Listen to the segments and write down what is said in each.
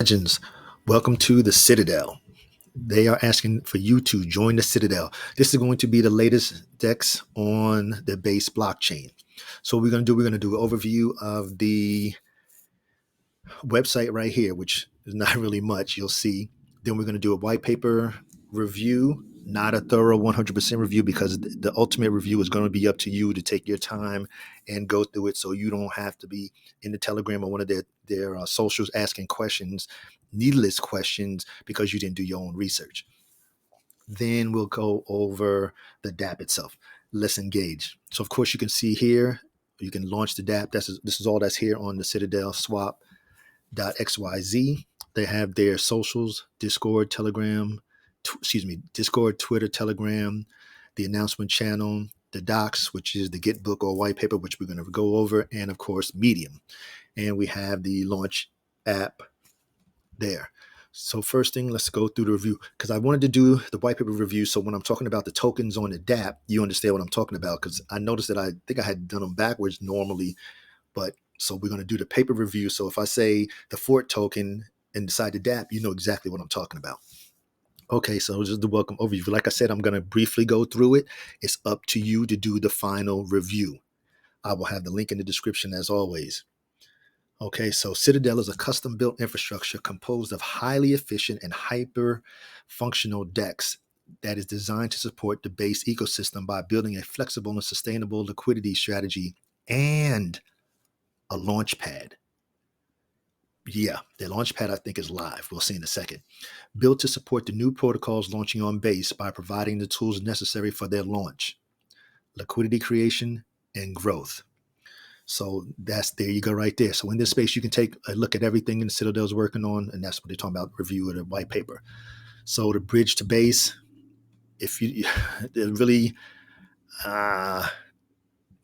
Legends, welcome to the Citadel. They are asking for you to join the Citadel. This is going to be the latest DEX on the base blockchain. So what we're going to do an overview of the website right here, which is not really much, you'll see. Then we're going to do a white paper review, not a thorough 100% review, because the ultimate review is going to be up to you to take your time and go through it, so you don't have to be in the Telegram or one of their socials asking questions, needless questions, because you didn't do your own research. Then we'll go over the DApp itself. Let's engage. So of course you can see here, you can launch the DApp. This is all that's here on the Citadel swap.xyz. They have their socials, Discord, Telegram, Discord, Twitter, Telegram, the announcement channel, the docs, which is the Gitbook or white paper, which we're going to go over, and of course, Medium. And we have the launch app there. So first thing, let's go through the review, because I wanted to do the white paper review. So when I'm talking about the tokens on the DApp, you understand what I'm talking about, because I noticed that I think I had done them backwards normally, but so we're going to do the paper review. So if I say the Fort token inside the DApp, you know exactly what I'm talking about. Okay, so this is the welcome overview. Like I said, I'm going to briefly go through it. It's up to you to do the final review. I will have the link in the description as always. Okay, so Citadel is a custom-built infrastructure composed of highly efficient and hyper-functional DEX that is designed to support the base ecosystem by building a flexible and sustainable liquidity strategy and a launch pad. Yeah, the launch pad I think is live. We'll see in a second. Built to support the new protocols launching on base by providing the tools necessary for their launch, liquidity creation, and growth. So there you go right there. So in this space, you can take a look at everything in Citadel's working on, and that's what they're talking about, review of the white paper. So the bridge to base, if you really,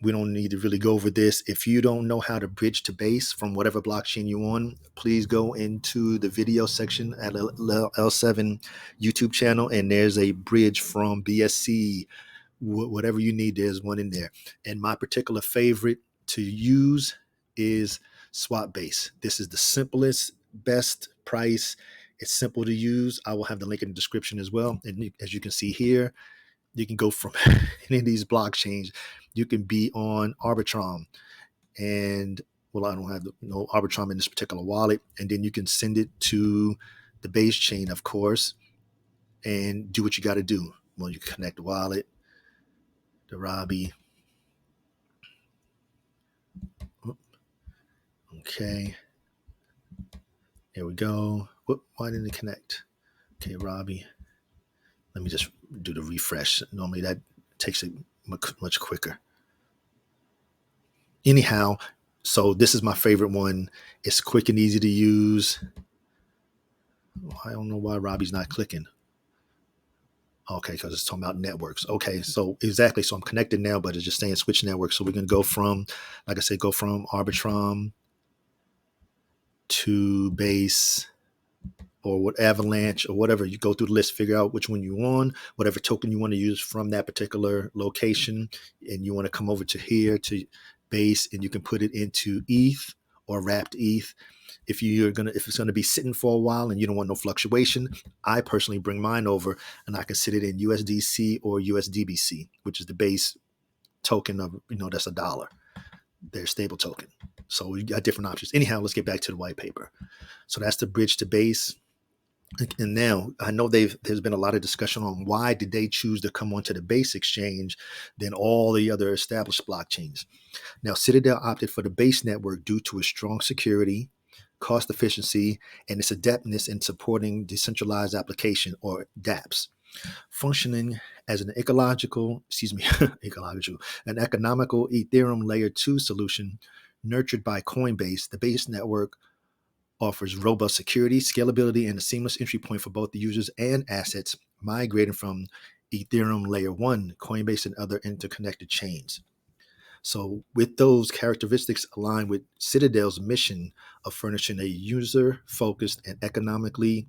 we don't need to really go over this. If you don't know how to bridge to base from whatever blockchain you're on, please go into the video section at L7 YouTube channel, and there's a bridge from BSC, whatever you need, there's one in there. And my particular favorite to use is Swap Base. This is the simplest, best price. It's simple to use. I will have the link in the description as well. And as you can see here, you can go from any of these blockchains. You can be on Arbitrum, and well, I don't have no Arbitrum in this particular wallet. And then you can send it to the base chain, of course, and do what you got to do. Well, you can connect the wallet, the Robbie. Okay, there we go. Why didn't it connect? Okay, Robbie. Let me just do the refresh. Normally that takes it much quicker. Anyhow, so this is my favorite one. It's quick and easy to use. I don't know why Robbie's not clicking. Okay, because it's talking about networks. Okay, so exactly. So I'm connected now, but it's just saying switch network. So we're going to go from, like I said, go from Arbitrum to base or what Avalanche or whatever. You go through the list, figure out which one you want, whatever token you want to use from that particular location, and you want to come over to here to base, and you can put it into ETH or wrapped ETH. If it's gonna be sitting for a while and you don't want no fluctuation, I personally bring mine over and I can sit it in USDC or USDBC, which is the base token of, that's $1. Their stable token. So we got different options. Anyhow, let's get back to the white paper. So that's the bridge to base. And now I know there's been a lot of discussion on why did they choose to come onto the base exchange than all the other established blockchains. Now, Citadel opted for the base network due to its strong security, cost efficiency, and its adeptness in supporting decentralized application or dApps. Functioning as an economical Ethereum layer 2 solution nurtured by Coinbase, the base network offers robust security, scalability, and a seamless entry point for both the users and assets migrating from Ethereum layer 1, Coinbase, and other interconnected chains. So with those characteristics aligned with Citadel's mission of furnishing a user-focused and economically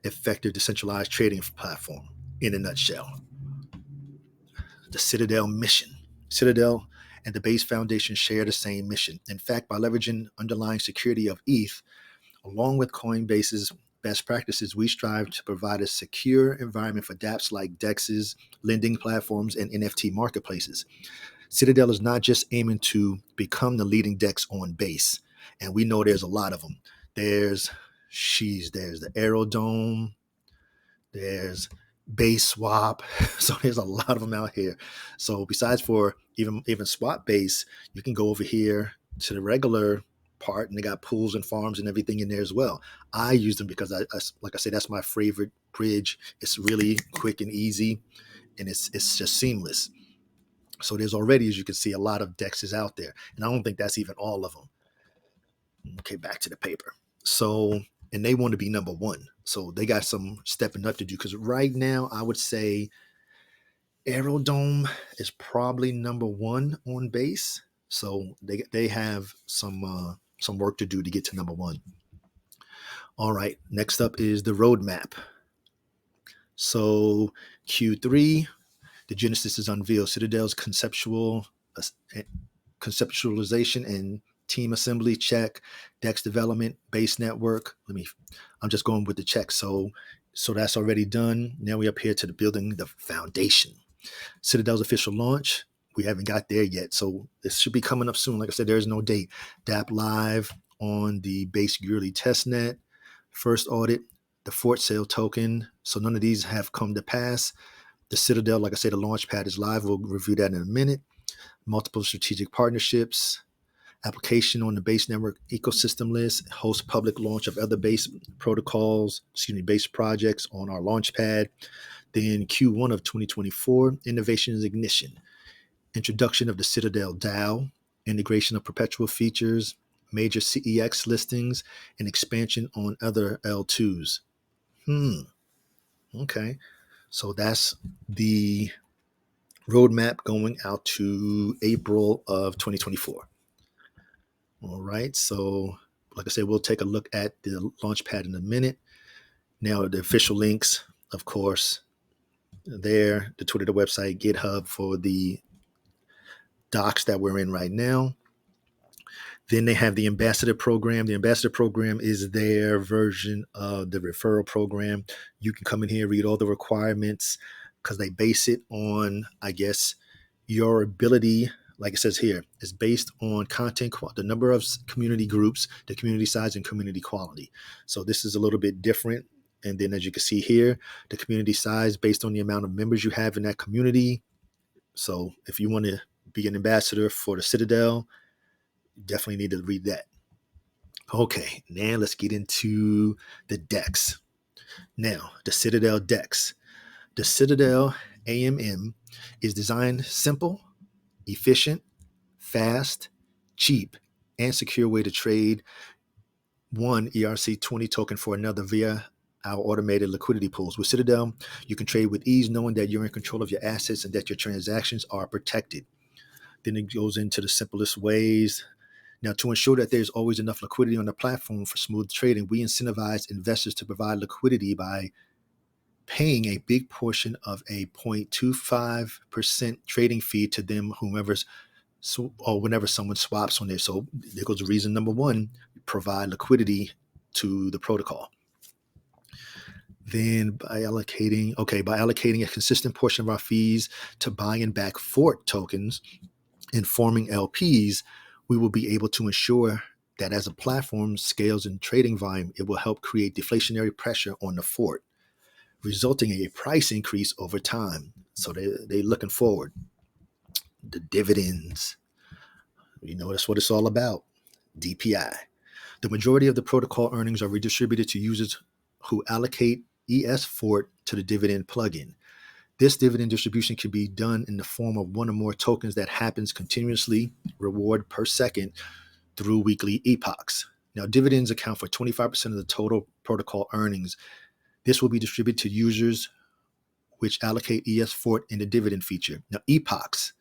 effective decentralized trading platform in a nutshell. The Citadel mission. Citadel and the Base Foundation share the same mission. In fact, by leveraging underlying security of ETH, Along with Coinbase's best practices, we strive to provide a secure environment for dApps like DEXs, lending platforms, and NFT marketplaces. Citadel is not just aiming to become the leading DEX on Base, and we know there's a lot of them. There's the Aerodome, there's Base Swap, so there's a lot of them out here. So besides for even Swap Base, you can go over here to the regular part, and they got pools and farms and everything in there as well. I use them because like I said, that's my favorite bridge. It's really quick and easy, and it's just seamless. So there's already, as you can see, a lot of DEXs out there, and I don't think that's even all of them. Okay, back to the paper. So, and they want to be number one. So they got some stepping up to do, because right now I would say Aerodome is probably number one on Base. So they have some work to do to get to number one. All right, next up is the roadmap. So Q3, the Genesis is unveiled. Citadel's conceptualization and team assembly check. DEX development, base network. I'm just going with the check. So that's already done. Now we're up here to the building the foundation. Citadel's official launch. We haven't got there yet, so this should be coming up soon. Like I said, there's no date. dApp live on the base yearly testnet. First audit, the Fort Sale token. So none of these have come to pass. The Citadel, like I said, the launch pad is live. We'll review that in a minute. Multiple strategic partnerships. Application on the base network ecosystem list. Host public launch of other base protocols, base projects on our launch pad. Then Q1 of 2024, innovation is ignition. Introduction of the Citadel DAO, integration of perpetual features, major CEX listings, and expansion on other L2s. Okay. So that's the roadmap going out to April of 2024. All right. So, like I said, we'll take a look at the launchpad in a minute. Now, the official links, of course, there, the Twitter, the website, GitHub for the docs that we're in right now. Then they have the ambassador program. The ambassador program is their version of the referral program. You can come in here, read all the requirements, because they base it on, I guess, your ability. Like it says here, it's based on content, the number of community groups, the community size, and community quality. So this is a little bit different. And then as you can see here, the community size based on the amount of members you have in that community. So if you want to be an ambassador for the Citadel, you definitely need to read that. Okay, now let's get into the DEX. Now, the Citadel DEX. The Citadel AMM is designed simple, efficient, fast, cheap, and secure way to trade one ERC20 token for another via our automated liquidity pools. With Citadel, you can trade with ease, knowing that you're in control of your assets and that your transactions are protected. Then it goes into the simplest ways. Now, to ensure that there's always enough liquidity on the platform for smooth trading, we incentivize investors to provide liquidity by paying a big portion of a 0.25% trading fee to them, whenever someone swaps on there. So there goes reason number one: provide liquidity to the protocol. Then by allocating a consistent portion of our fees to buying back Fort tokens and forming LPs, we will be able to ensure that as a platform scales in trading volume, it will help create deflationary pressure on the Fort, resulting in a price increase over time. So they're looking forward. The dividends, that's what it's all about. DPI. The majority of the protocol earnings are redistributed to users who allocate ES Fort to the dividend plugin. This dividend distribution can be done in the form of one or more tokens that happens continuously, reward per second, through weekly epochs. Now, dividends account for 25% of the total protocol earnings. This will be distributed to users which allocate ES Fort in the dividend feature. Now, epochs.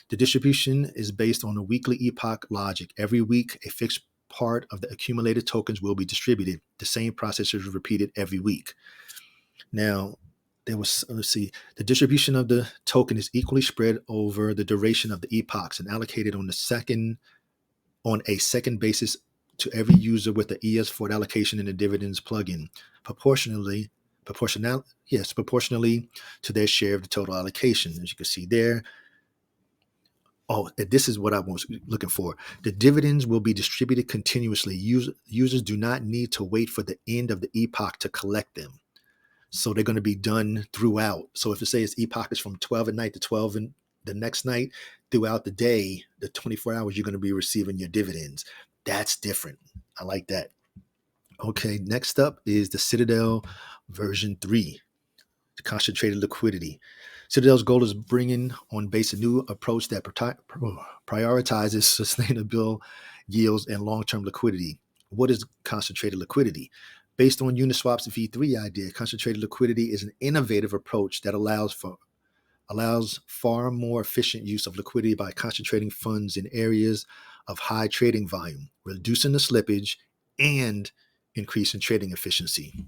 The distribution is based on a weekly epoch logic. Every week, a fixed part of the accumulated tokens will be distributed. The same process is repeated every week. Now, the distribution of the token is equally spread over the duration of the epochs and allocated on a second basis to every user with the ES Fort allocation in the dividends plugin, proportionally to their share of the total allocation. As you can see there. Oh, this is what I was looking for. The dividends will be distributed continuously. Users do not need to wait for the end of the epoch to collect them. So they're going to be done throughout. So if it says epoch is from 12 at night to 12 in the next night, throughout the day, the 24 hours, you're going to be receiving your dividends. That's different. I like that. Okay, next up is the Citadel version 3, concentrated liquidity. Citadel's goal is bringing on base a new approach that prioritizes sustainable yields and long-term liquidity. What is concentrated liquidity? Based on Uniswap's V3 idea, concentrated liquidity is an innovative approach that allows far more efficient use of liquidity by concentrating funds in areas of high trading volume, reducing the slippage, and increasing trading efficiency.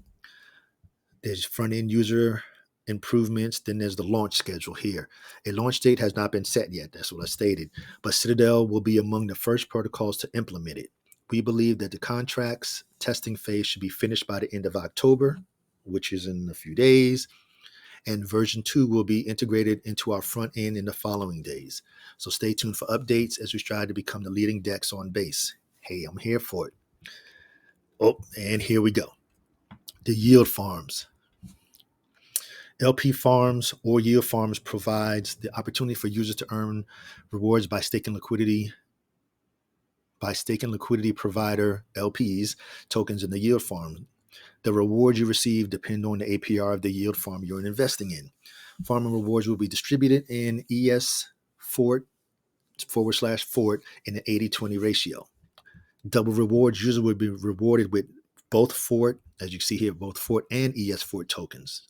There's front-end user improvements. Then there's the launch schedule here. A launch date has not been set yet. That's what I stated. But Citadel will be among the first protocols to implement it. We believe that the contracts testing phase should be finished by the end of October, which is in a few days. And version 2 will be integrated into our front end in the following days. So stay tuned for updates as we strive to become the leading DEX on base. Hey, I'm here for it. Oh, and here we go. The yield farms. LP farms or yield farms provides the opportunity for users to earn rewards by staking liquidity provider LPs tokens in the yield farm. The rewards you receive depend on the APR of the yield farm you're investing in. Farming rewards will be distributed in ES Fort /Fort in an 80-20 ratio. Double rewards users will be rewarded with both Fort, as you see here, both Fort and ES Fort tokens.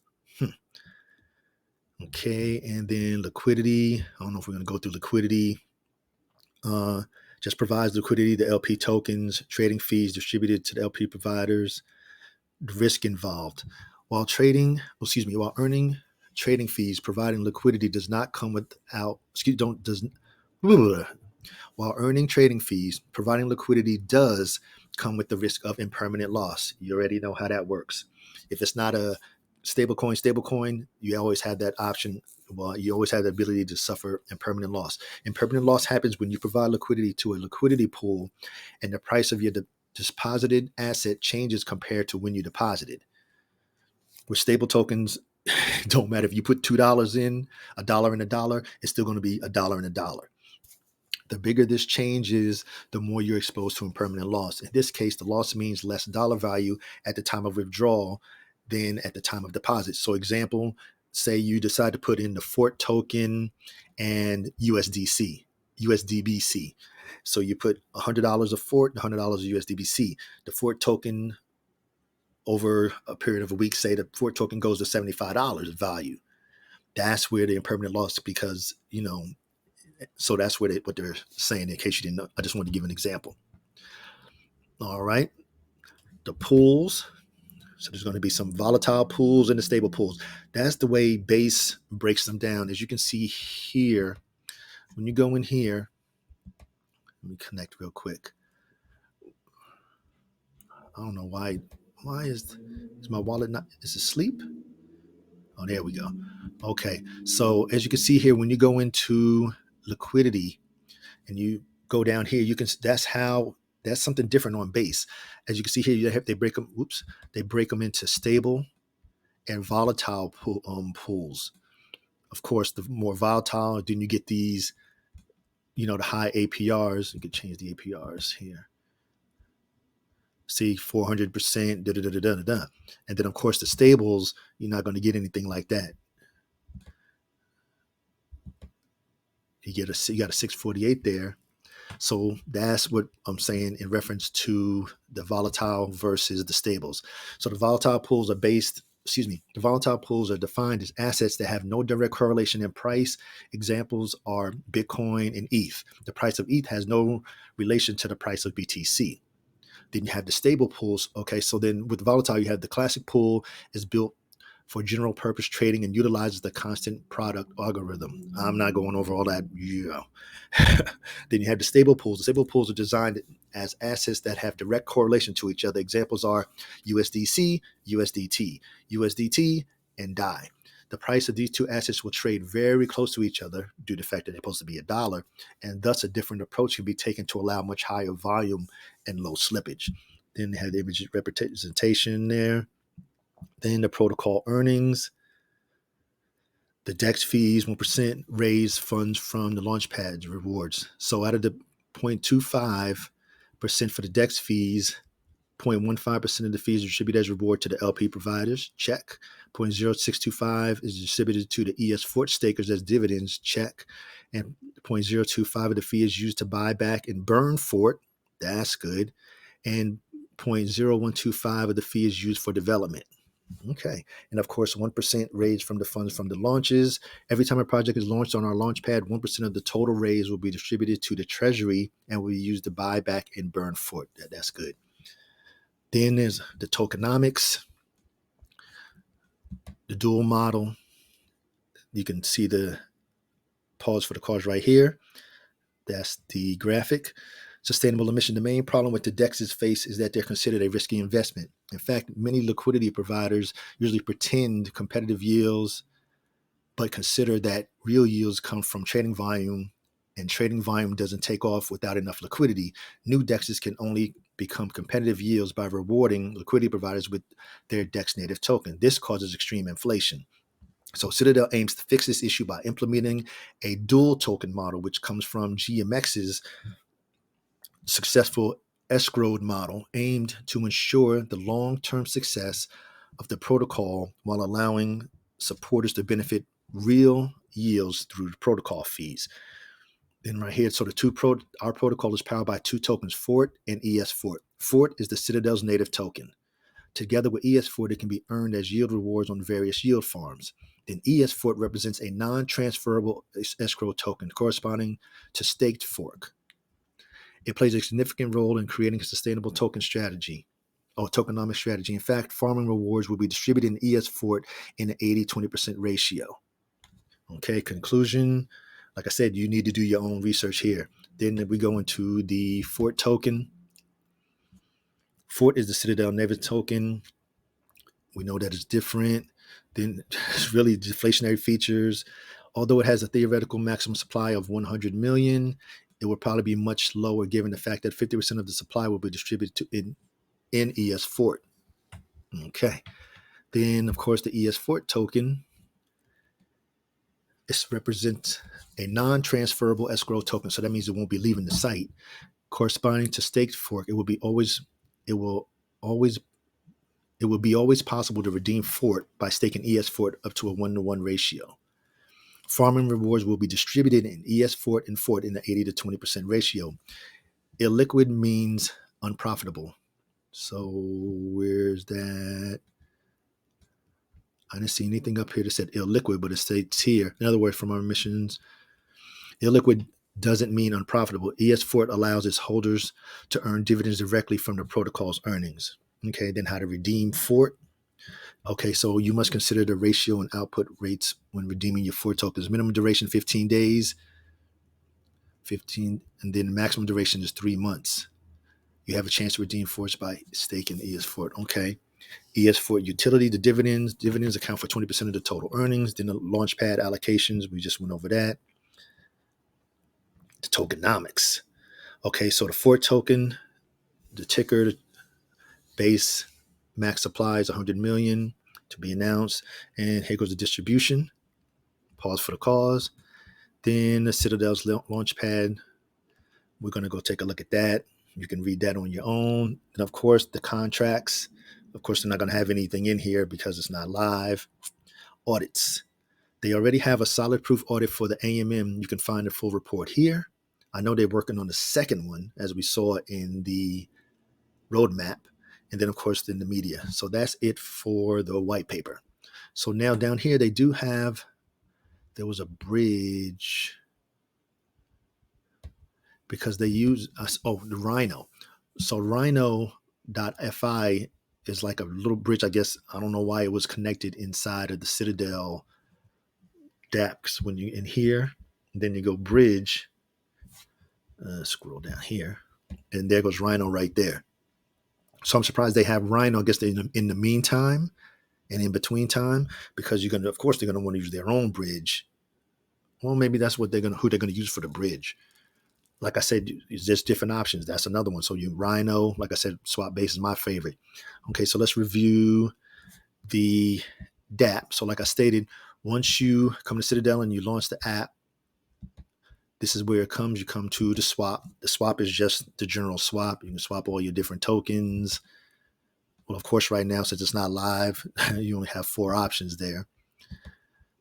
Okay, and then liquidity. I don't know if we're going to go through liquidity. Just provides liquidity, the LP tokens, trading fees distributed to the LP providers, the risk involved. While earning trading fees, providing liquidity does not come without, while earning trading fees, providing liquidity does come with the risk of impermanent loss. You already know how that works. If it's not a stablecoin, you always have that option. Well, you always have the ability to suffer impermanent loss. Impermanent loss happens when you provide liquidity to a liquidity pool and the price of your deposited asset changes compared to when you deposited. With stable tokens, it don't matter if you put $2 in, $1 in $1, it's still going to be $1 in $1. The bigger this change is, the more you're exposed to impermanent loss. In this case, the loss means less dollar value at the time of withdrawal than at the time of deposit. So example, say you decide to put in the Fort token and USDBC. So you put $100 of Fort and $100 of USDBC. The Fort token, over a period of a week, say the Fort token goes to $75 value. That's where the impermanent loss, because, so that's what they're saying, in case you didn't know. I just wanted to give an example. All right. The pools. So there's going to be some volatile pools and the stable pools. That's the way Base breaks them down. As you can see here, when you go in here, let me connect real quick. I don't know why is my wallet not, is it asleep? Oh, there we go. Okay. So as you can see here, when you go into liquidity and you go down here, you can, that's something different on Base. As you can see here, they break them into stable and volatile pools. Of course, the more volatile, then you get these, the high APRs. You can change the APRs here. See, 400%, and then of course the stables, you're not going to get anything like that. You got a 648 there. So that's what I'm saying in reference to the volatile versus the stables. So the volatile pools are defined as assets that have no direct correlation in price. Examples are Bitcoin and ETH. The price of ETH has no relation to the price of BTC. Then you have the stable pools. Okay, so then with volatile, you have the classic pool is built for general purpose trading and utilizes the constant product algorithm. I'm not going over all that. Yeah. Then you have the stable pools. The stable pools are designed as assets that have direct correlation to each other. Examples are USDC, USDT, USDT, and DAI. The price of these two assets will trade very close to each other due to the fact that they're supposed to be a dollar, and thus a different approach can be taken to allow much higher volume and low slippage. Then they have the image representation there. Then the protocol earnings, the DEX fees, 1% raise funds from the Launchpad rewards. So out of the 0.25% for the DEX fees, 0.15% of the fees are distributed as reward to the LP providers, check. 0.0625 is distributed to the ES Fort stakers as dividends, check. And 0.025 of the fee is used to buy back and burn Fort, that's good. And 0.0125 of the fee is used for development. Okay. And of course, 1% raised from the funds from the launches. Every time a project is launched on our Launchpad, 1% of the total raise will be distributed to the treasury and will be used to buy back and burn Fort. That's good. Then there's the tokenomics, the dual model. You can see the pause for the cause right here. That's the graphic. Sustainable emission. The main problem with the DEXs face is that they're considered a risky investment. In fact, many liquidity providers usually pretend competitive yields, but consider that real yields come from trading volume, and trading volume doesn't take off without enough liquidity. New DEXs can only become competitive yields by rewarding liquidity providers with their DEX native token. This causes extreme inflation. So Citadel aims to fix this issue by implementing a dual token model, which comes from GMX's successful escrowed model aimed to ensure the long-term success of the protocol while allowing supporters to benefit real yields through the protocol fees. Then right here, so our protocol is powered by two tokens, Fort and ES Fort. Fort is the Citadel's native token. Together with ES Fort, it can be earned as yield rewards on various yield farms. Then ES Fort represents a non-transferable escrow token corresponding to staked fork. It plays a significant role in creating a sustainable tokenomic strategy. In fact, farming rewards will be distributed in ES Fort in an 80-20% ratio. Okay, conclusion. Like I said, you need to do your own research here. Then we go into the Fort token. Fort is the Citadel native token. We know that it's different. Then it's really deflationary features. Although it has a theoretical maximum supply of 100 million, it will probably be much lower given the fact that 50% of the supply will be distributed in ES Fort. Okay. Then, of course, the ES Fort token. This represents a non-transferable escrow token. So that means it won't be leaving the site. Corresponding to staked fork, it will be always possible to redeem Fort by staking ES Fort up to a 1-to-1 ratio. Farming rewards will be distributed in ES Fort and Fort in the 80-20% ratio. Illiquid means unprofitable. So where's that? I didn't see anything up here that said illiquid, but it states here. In other words, from our missions, illiquid doesn't mean unprofitable. ES Fort allows its holders to earn dividends directly from the protocol's earnings. Okay, then how to redeem Fort. Okay, so you must consider the ratio and output rates when redeeming your Fort tokens. Minimum duration 15 days, 15, and then the maximum duration is 3 months. You have a chance to redeem Forts by staking ES Fort. Okay. ES Fort utility, the dividends. Dividends account for 20% of the total earnings. Then the Launchpad allocations, we just went over that. The tokenomics. Okay, so the Fort token, the ticker, the base max supply is 100 million to be announced. And here goes the distribution. Pause for the cause. Then the Citadel's Launchpad. We're going to go take a look at that. You can read that on your own. And of course, the contracts. Of course, they're not going to have anything in here because it's not live. Audits. They already have a solid proof audit for the AMM. You can find the full report here. I know they're working on the second one, as we saw in the roadmap. And then, of course, in the media. So that's it for the white paper. So now down here, there was a bridge because they use the Rhino. So Rhino.fi is like a little bridge. I guess I don't know why it was connected inside of the Citadel dApps. When you in here, then you go bridge, scroll down here, and there goes Rhino right there. So I'm surprised they have Rhino. I guess they in the meantime and in between time, because you're gonna, of course, they're gonna want to use their own bridge. Well, maybe that's what who they're gonna use for the bridge. Like I said, there's different options. That's another one. So you Rhino, like I said, swap base is my favorite. Okay, so let's review the dApp. So like I stated, once you come to Citadel and you launch the app, this is where it comes. You come to the swap. The swap is just the general swap. You can swap all your different tokens. Well, of course, right now, since it's not live, you only have 4 options there.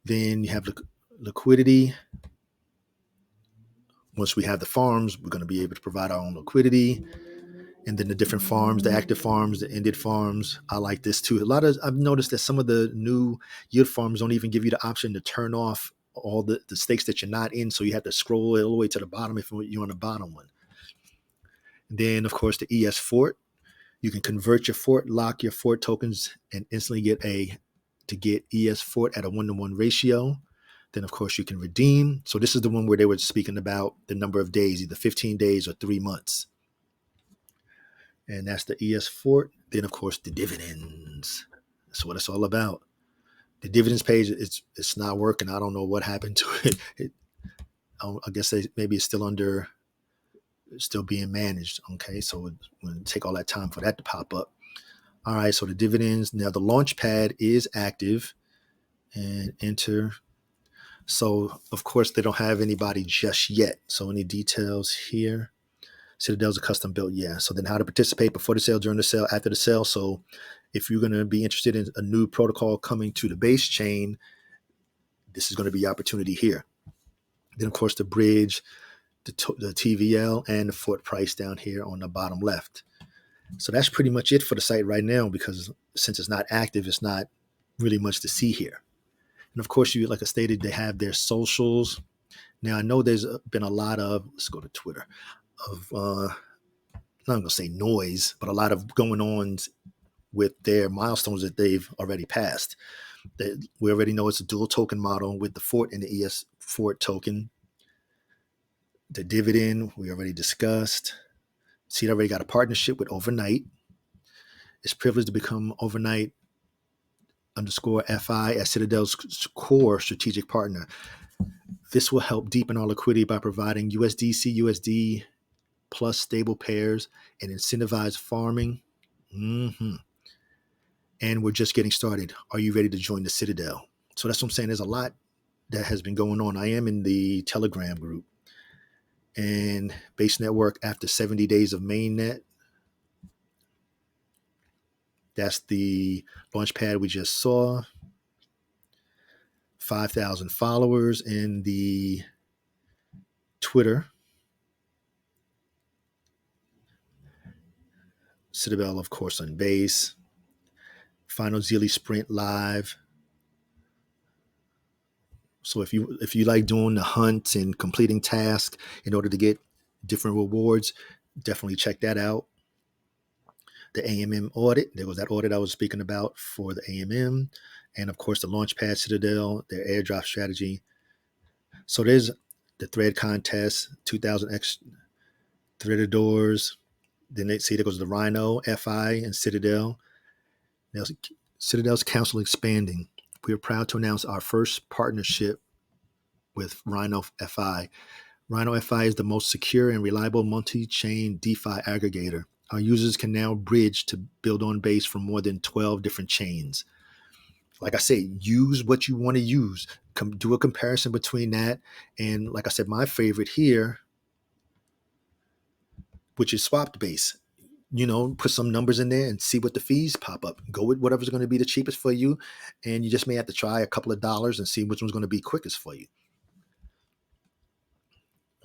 Then you have liquidity. Once we have the farms, we're going to be able to provide our own liquidity. And then the different farms, the active farms, the ended farms. I like this too. I've noticed that some of the new yield farms don't even give you the option to turn off all the stakes that you're not in. So you have to scroll all the way to the bottom if you're on the bottom one. And then, of course, the ES Fort. You can convert your Fort, lock your Fort tokens, and instantly get ES Fort at a 1-to-1 ratio. Then, of course, you can redeem. So this is the one where they were speaking about the number of days, either 15 days or 3 months. And that's the ES Fort. Then, of course, the dividends. That's what it's all about. The dividends page, it's not working. I don't know what happened to it. I guess maybe it's still being managed. Okay, so it's going to take all that time for that to pop up. All right, so the dividends. Now the launch pad is active. And enter. So, of course, they don't have anybody just yet. So any details here? Citadel's a custom built, yeah. So then how to participate before the sale, during the sale, after the sale. So if you're going to be interested in a new protocol coming to the base chain, this is going to be your opportunity here. Then, of course, the bridge, the TVL, and the Fort price down here on the bottom left. So that's pretty much it for the site right now, because since it's not active, it's not really much to see here. And of course, like I stated, they have their socials. Now, I know there's been a lot of, let's go to Twitter, of, not going to say noise, but a lot of going on with their milestones that they've already passed. We already know it's a dual token model with the Fort and the ES Fort token. The dividend, we already discussed. See, it already got a partnership with Overnight. It's privileged to become Overnight _FI as Citadel's core strategic partner. This will help deepen our liquidity by providing USDC, USD plus stable pairs and incentivize farming. And we're just getting started. Are you ready to join the Citadel? So that's what I'm saying. There's a lot that has been going on. I am in the Telegram group. And base network after 70 days of mainnet. That's the launch pad we just saw. 5,000 followers in the Twitter. Citadel, of course, on base. Final Zealy Sprint live. So if you like doing the hunt and completing tasks in order to get different rewards, definitely check that out. The AMM audit, there was that audit I was speaking about for the AMM. And of course, the Launchpad Citadel, their airdrop strategy. So there's the thread contest, 2000X threadadors. Then they see there goes the Rhino, FI, and Citadel. Now, Citadel's council expanding. We are proud to announce our first partnership with Rhino FI. Rhino FI is the most secure and reliable multi-chain DeFi aggregator. Our users can now bridge to build on base from more than 12 different chains. Like I say, use what you want to use. Do a comparison between that and, like I said, my favorite here, which is swapped base. Put some numbers in there and see what the fees pop up. Go with whatever's going to be the cheapest for you. And you just may have to try a couple of dollars and see which one's going to be quickest for you.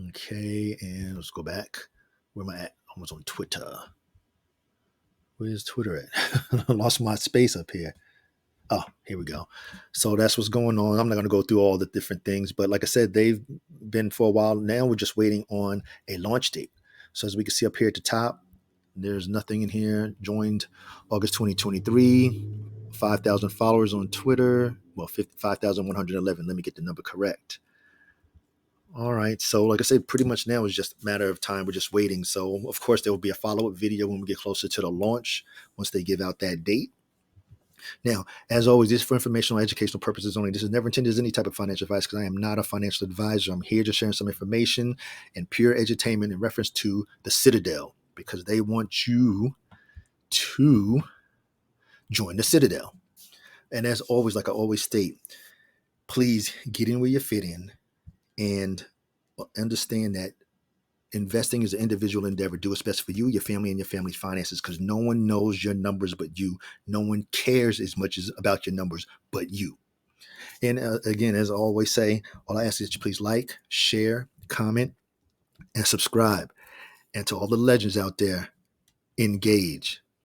Okay, and let's go back. Where am I at? I was on Twitter. Where's Twitter at? I lost my space up here. Oh, here we go. So that's what's going on. I'm not going to go through all the different things, but like I said, they've been for a while. Now we're just waiting on a launch date. So as we can see up here at the top, There's nothing in here. Joined August 2023. 5,000 followers on Twitter. Well, 5,111. Let me get the number correct. All right. So, like I said, pretty much now is just a matter of time. We're just waiting. So, of course, there will be a follow-up video when we get closer to the launch, once they give out that date. Now, as always, this is for informational and educational purposes only. This is never intended as any type of financial advice because I am not a financial advisor. I'm here just sharing some information and pure edutainment in reference to the Citadel because they want you to join the Citadel. And as always, like I always state, please get in where you fit in and understand that investing is an individual endeavor. Do what's best for you, your family, and your family's finances because no one knows your numbers but you. No one cares as much as about your numbers but you. And again, as I always say, all I ask is that you please like, share, comment, and subscribe. And to all the legends out there, engage.